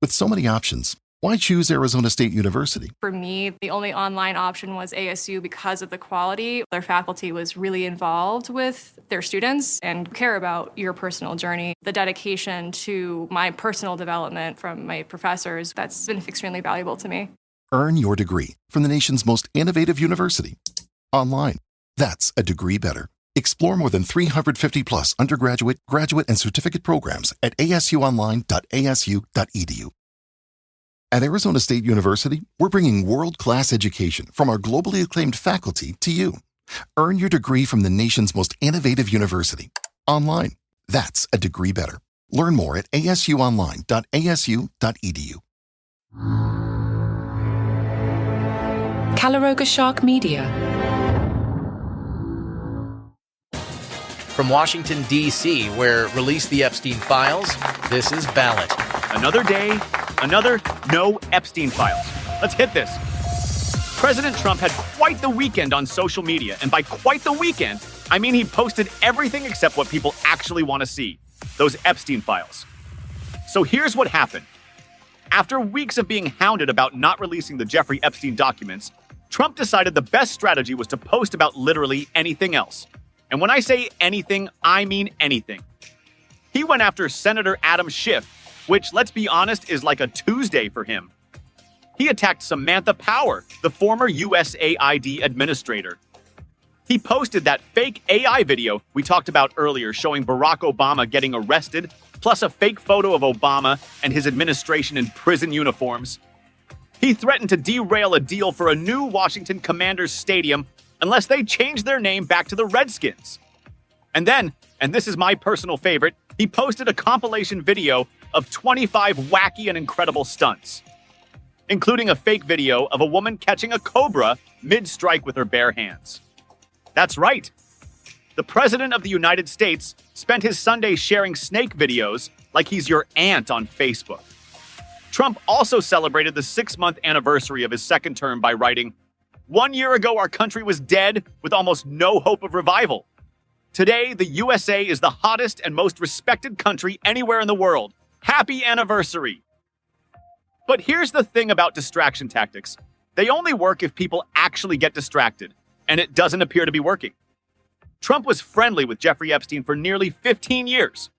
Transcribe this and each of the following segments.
With so many options, why choose Arizona State University? For me, the only online option was ASU because of the quality. Their faculty was really involved with their students and care about your personal journey. The dedication to my personal development from my professors, that's been extremely valuable to me. Earn your degree from the nation's most innovative university. Online. That's a degree better. Explore more than 350 plus undergraduate, graduate, and certificate programs at asuonline.asu.edu. At Arizona State University, we're bringing world-class education from our globally acclaimed faculty to you. Earn your degree from the nation's most innovative university. Online. That's a degree better. Learn more at asuonline.asu.edu. Calaroga Shark Media. From Washington, D.C., where release the Epstein files, this is Ballot. Another day, another no Epstein files. Let's hit this. President Trump had quite the weekend on social media, and by quite the weekend, I mean he posted everything except what people actually want to see, those Epstein files. So here's what happened. After weeks of being hounded about not releasing the Jeffrey Epstein documents, Trump decided the best strategy was to post about literally anything else. And when I say anything, I mean anything. He went after Senator Adam Schiff, which, let's be honest, is like a Tuesday for him. He attacked Samantha Power, the former USAID administrator. He posted that fake AI video we talked about earlier showing Barack Obama getting arrested, plus a fake photo of Obama and his administration in prison uniforms. He threatened to derail a deal for a new Washington Commanders stadium unless they change their name back to the Redskins. And then, and this is my personal favorite, he posted a compilation video of 25 wacky and incredible stunts, including a fake video of a woman catching a cobra mid-strike with her bare hands. That's right. The President of the United States spent his Sunday sharing snake videos like he's your aunt on Facebook. Trump also celebrated the 6-month anniversary of his second term by writing, "1 year ago, our country was dead with almost no hope of revival. Today, the USA is the hottest and most respected country anywhere in the world. Happy anniversary." But here's the thing about distraction tactics. They only work if people actually get distracted, and it doesn't appear to be working. Trump was friendly with Jeffrey Epstein for nearly 15 years.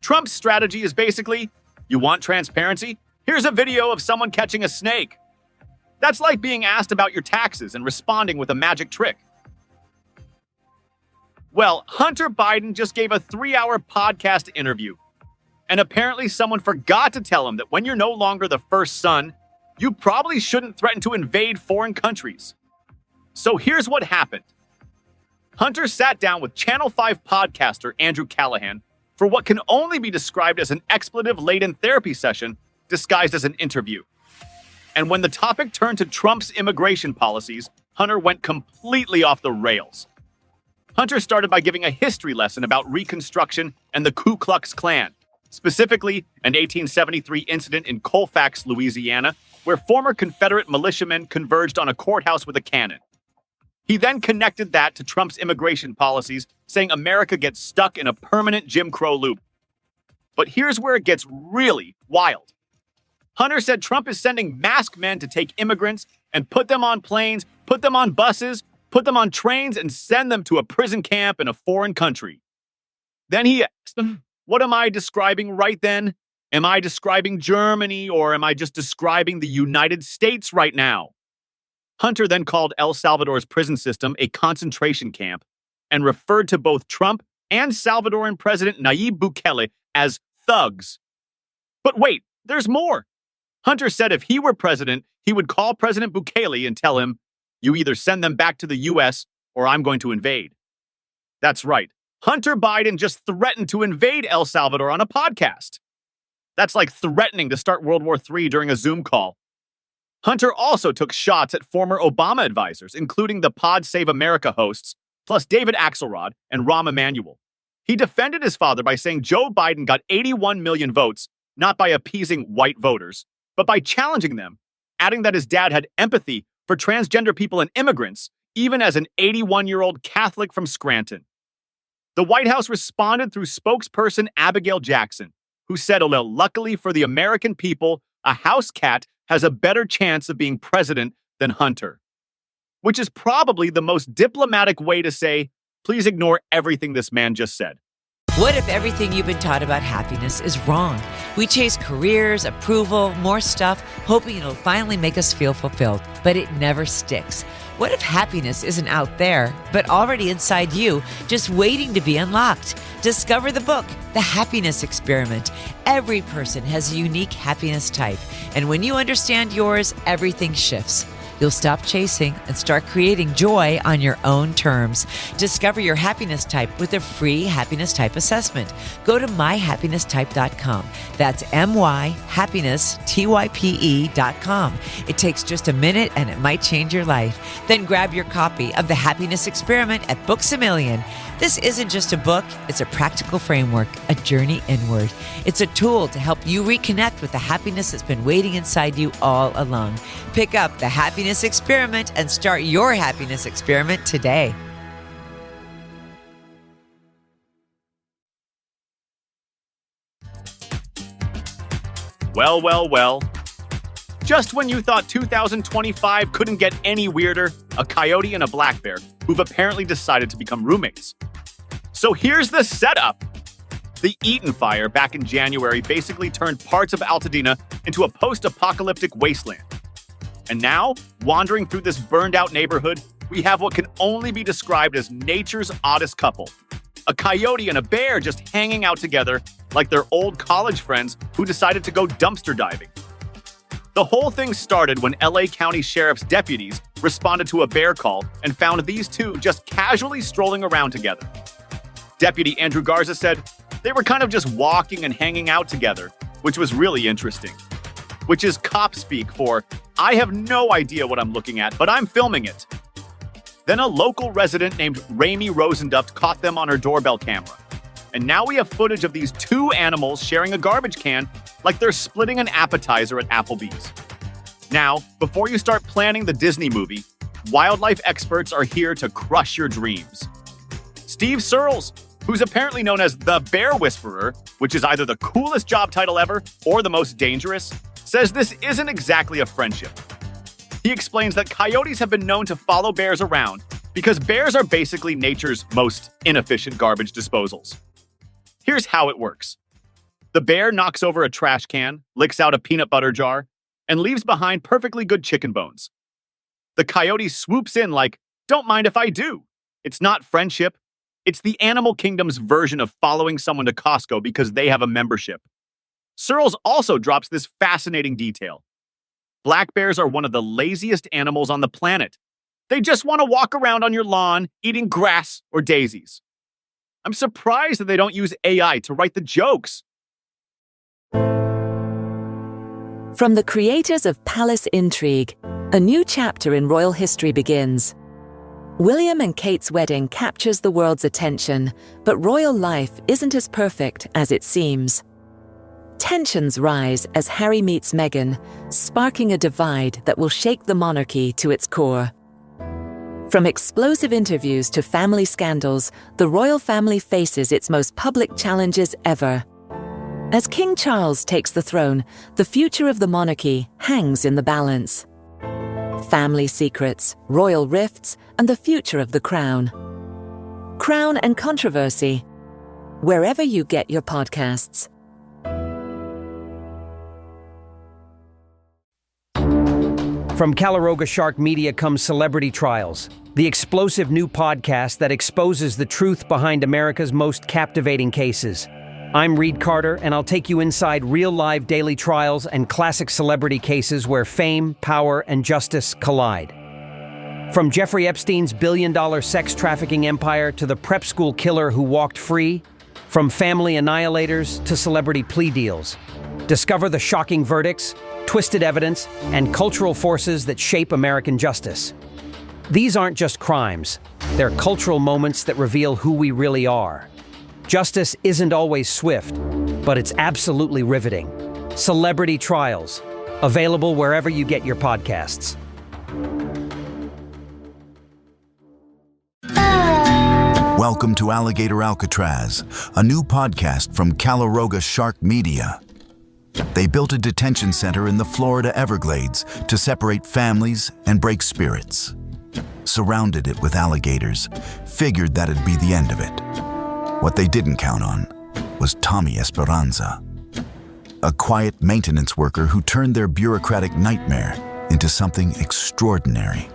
Trump's strategy is basically, you want transparency? Here's a video of someone catching a snake. That's like being asked about your taxes and responding with a magic trick. Well, Hunter Biden just gave a 3-hour podcast interview. And apparently someone forgot to tell him that when you're no longer the first son, you probably shouldn't threaten to invade foreign countries. So here's what happened. Hunter sat down with Channel 5 podcaster Andrew Callahan for what can only be described as an expletive-laden therapy session disguised as an interview. And when the topic turned to Trump's immigration policies, Hunter went completely off the rails. Hunter started by giving a history lesson about Reconstruction and the Ku Klux Klan, specifically an 1873 incident in Colfax, Louisiana, where former Confederate militiamen converged on a courthouse with a cannon. He then connected that to Trump's immigration policies, saying America gets stuck in a permanent Jim Crow loop. But here's where it gets really wild. Hunter said Trump is sending masked men to take immigrants and put them on planes, put them on buses, put them on trains, and send them to a prison camp in a foreign country. Then he asked them, what am I describing right then? Am I describing Germany, or am I just describing the United States right now? Hunter then called El Salvador's prison system a concentration camp and referred to both Trump and Salvadoran President Nayib Bukele as thugs. But wait, there's more. Hunter said if he were president, he would call President Bukele and tell him, you either send them back to the U.S. or I'm going to invade. That's right. Hunter Biden just threatened to invade El Salvador on a podcast. That's like threatening to start World War III during a Zoom call. Hunter also took shots at former Obama advisors, including the Pod Save America hosts, plus David Axelrod and Rahm Emanuel. He defended his father by saying Joe Biden got 81 million votes, not by appeasing white voters, but by challenging them, adding that his dad had empathy for transgender people and immigrants, even as an 81-year-old Catholic from Scranton. The White House responded through spokesperson Abigail Jackson, who said, luckily for the American people, a house cat has a better chance of being president than Hunter. Which is probably the most diplomatic way to say, please ignore everything this man just said. What if everything you've been taught about happiness is wrong? We chase careers, approval, more stuff, hoping it'll finally make us feel fulfilled, but it never sticks. What if happiness isn't out there, but already inside you, just waiting to be unlocked? Discover the book, The Happiness Experiment. Every person has a unique happiness type, and when you understand yours, everything shifts. You'll stop chasing and start creating joy on your own terms. Discover your happiness type with a free happiness type assessment. Go to myhappinnesstype.com. That's myhappiness.com. It takes just a minute and it might change your life. Then grab your copy of The Happiness Experiment at Books A Million. This isn't just a book, it's a practical framework, a journey inward. It's a tool to help you reconnect with the happiness that's been waiting inside you all along. Pick up The Happiness Experiment and start your happiness experiment today. Well, well, well. Just when you thought 2025 couldn't get any weirder, a coyote and a black bear who've apparently decided to become roommates. So here's the setup. The Eaton fire back in January basically turned parts of Altadena into a post-apocalyptic wasteland. And now, wandering through this burned-out neighborhood, we have what can only be described as nature's oddest couple. A coyote and a bear just hanging out together like they're old college friends who decided to go dumpster diving. The whole thing started when LA County Sheriff's deputies responded to a bear call and found these two just casually strolling around together. Deputy Andrew Garza said they were kind of just walking and hanging out together, which was really interesting. Which is cop speak for, I have no idea what I'm looking at, but I'm filming it. Then a local resident named Rami Rosenduft caught them on her doorbell camera. And now we have footage of these two animals sharing a garbage can like they're splitting an appetizer at Applebee's. Now, before you start planning the Disney movie, wildlife experts are here to crush your dreams. Steve Searles, who's apparently known as the Bear Whisperer, which is either the coolest job title ever or the most dangerous, says this isn't exactly a friendship. He explains that coyotes have been known to follow bears around because bears are basically nature's most inefficient garbage disposals. Here's how it works. The bear knocks over a trash can, licks out a peanut butter jar, and leaves behind perfectly good chicken bones. The coyote swoops in like, don't mind if I do. It's not friendship. It's the animal kingdom's version of following someone to Costco because they have a membership. Searles also drops this fascinating detail. Black bears are one of the laziest animals on the planet. They just want to walk around on your lawn, eating grass or daisies. I'm surprised that they don't use AI to write the jokes. From the creators of Palace Intrigue, a new chapter in royal history begins. William and Kate's wedding captures the world's attention, but royal life isn't as perfect as it seems. Tensions rise as Harry meets Meghan, sparking a divide that will shake the monarchy to its core. From explosive interviews to family scandals, the royal family faces its most public challenges ever. As King Charles takes the throne, the future of the monarchy hangs in the balance. Family secrets, royal rifts, and the future of the crown. Crown and Controversy, wherever you get your podcasts. From Calaroga Shark Media comes Celebrity Trials, the explosive new podcast that exposes the truth behind America's most captivating cases. I'm Reed Carter, and I'll take you inside real-live daily trials and classic celebrity cases where fame, power, and justice collide. From Jeffrey Epstein's billion-dollar sex trafficking empire to the prep school killer who walked free, from family annihilators to celebrity plea deals. Discover the shocking verdicts, twisted evidence, and cultural forces that shape American justice. These aren't just crimes. They're cultural moments that reveal who we really are. Justice isn't always swift, but it's absolutely riveting. Celebrity Trials, available wherever you get your podcasts. Welcome to Alligator Alcatraz, a new podcast from Calaroga Shark Media. They built a detention center in the Florida Everglades to separate families and break spirits. Surrounded it with alligators, figured that'd be the end of it. What they didn't count on was Tommy Esperanza, a quiet maintenance worker who turned their bureaucratic nightmare into something extraordinary.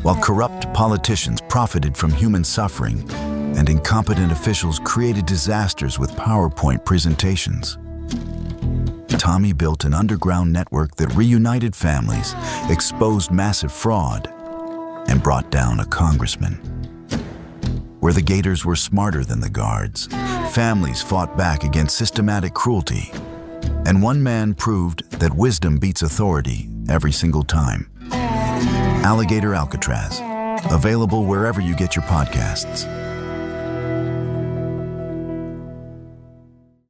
While corrupt politicians profited from human suffering and incompetent officials created disasters with PowerPoint presentations, Tommy built an underground network that reunited families, exposed massive fraud, and brought down a congressman. Where the Gators were smarter than the guards, families fought back against systematic cruelty, and one man proved that wisdom beats authority every single time. Alligator Alcatraz, available wherever you get your podcasts.